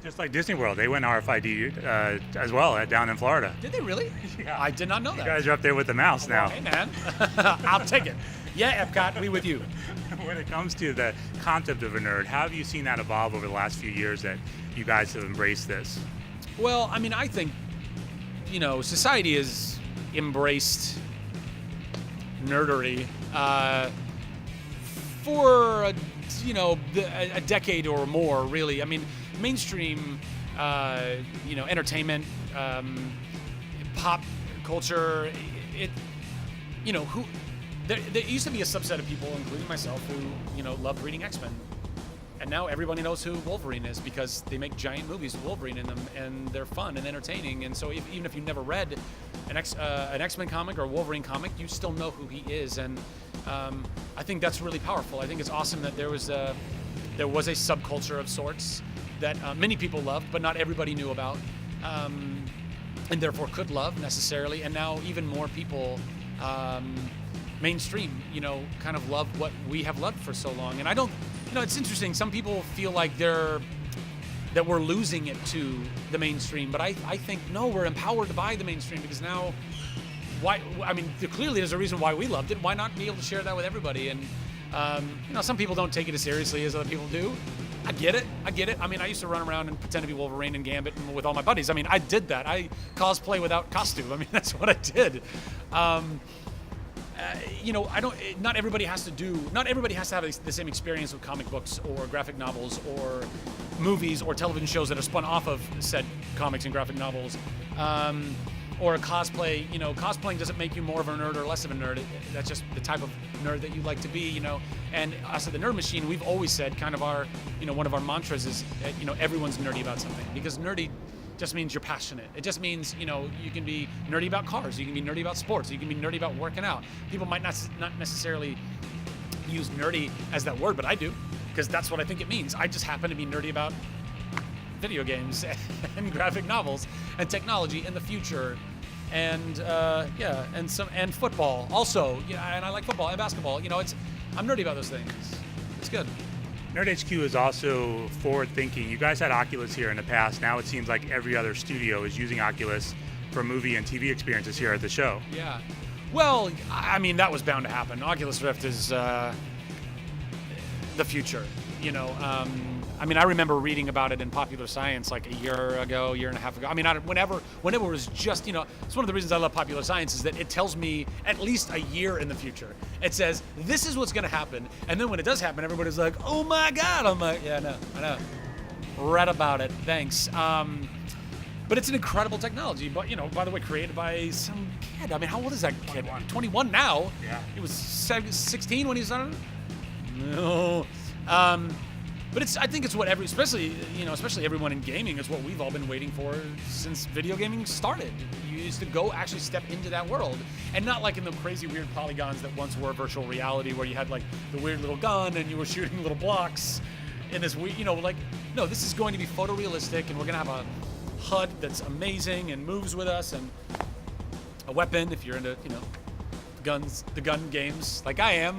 Just like Disney World, they went RFID as well down in Florida. Did they really? Yeah. I did not know that. You guys are up there with the mouse now. Hey, man. I'll take it. Yeah, Epcot, we with you. When it comes to the concept of a nerd, how have you seen that evolve over the last few years that you guys have embraced this? Well, I mean, I think, society has embraced nerdery for, a decade or more, really. I mean, mainstream, entertainment, pop culture, there used to be a subset of people, including myself, who, loved reading X-Men. And now everybody knows who Wolverine is because they make giant movies with Wolverine in them, and they're fun and entertaining. And so even if you never read an X-Men comic or a Wolverine comic, you still know who he is. And I think that's really powerful. I think it's awesome that there was a subculture of sorts that many people loved, but not everybody knew about, and therefore could love necessarily. And now even more people mainstream, kind of love what we have loved for so long. And I don't, it's interesting. Some people feel like that we're losing it to the mainstream, but I think no, we're empowered by the mainstream because now, clearly there's a reason why we loved it. Why not be able to share that with everybody? And some people don't take it as seriously as other people do. I get it. I mean, I used to run around and pretend to be Wolverine and Gambit with all my buddies. I mean, I did that. I cosplay without costume. I mean, that's what I did. Not everybody has to have the same experience with comic books or graphic novels or movies or television shows that are spun off of said comics and graphic novels. Or a cosplay, cosplaying doesn't make you more of a nerd or less of a nerd. That's just the type of nerd that you like to be, And us at the Nerd Machine, we've always said kind of our, one of our mantras is, everyone's nerdy about something, because nerdy just means you're passionate. It just means, you can be nerdy about cars, you can be nerdy about sports, you can be nerdy about working out. People might not necessarily use nerdy as that word, but I do, because that's what I think it means. I just happen to be nerdy about video games and graphic novels and technology in the future, and and football also. And I like football and basketball. I'm nerdy about those things. It's good. Nerd HQ is also forward-thinking. You guys had Oculus here in the past. Now it seems like every other studio is using Oculus for movie and TV experiences here at the show. Yeah. Well, I mean, that was bound to happen. Oculus Rift is the future. I remember reading about it in Popular Science like a year and a half ago. I mean, whenever it was just, it's one of the reasons I love Popular Science is that it tells me at least a year in the future. It says, this is what's going to happen. And then when it does happen, everybody's like, oh my God. I'm like, yeah, I know. Read about it. Thanks. But it's an incredible technology. But, by the way, created by some kid. I mean, how old is that kid? 21 now. Yeah. He was 16 when he started? No. But I think it's what especially everyone in gaming, is what we've all been waiting for since video gaming started. You used to go actually step into that world, and not like in the crazy weird polygons that once were virtual reality, where you had like the weird little gun and you were shooting little blocks in this weird, no, this is going to be photorealistic, and we're gonna have a HUD that's amazing and moves with us, and a weapon if you're into the gun games like I am,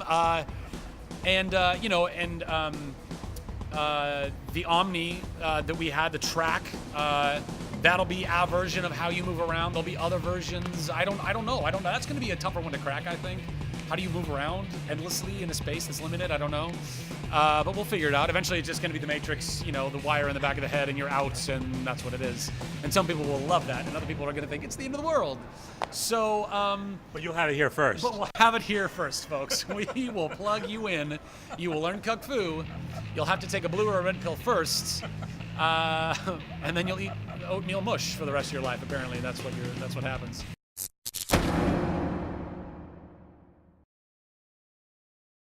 the Omni that we had, the track, that'll be our version of how you move around. There'll be other versions. I don't know. That's going to be a tougher one to crack, I think. How do you move around endlessly in a space that's limited? I don't know. But we'll figure it out. Eventually, it's just going to be the Matrix, the wire in the back of the head, and you're out, and that's what it is. And some people will love that, and other people are going to think it's the end of the world. So, but you'll have it here first. But we'll have it here first, folks. We will plug you in. You will learn Kung Fu. You'll have to take a blue or a red pill first, and then you'll eat oatmeal mush for the rest of your life. Apparently, that's what happens.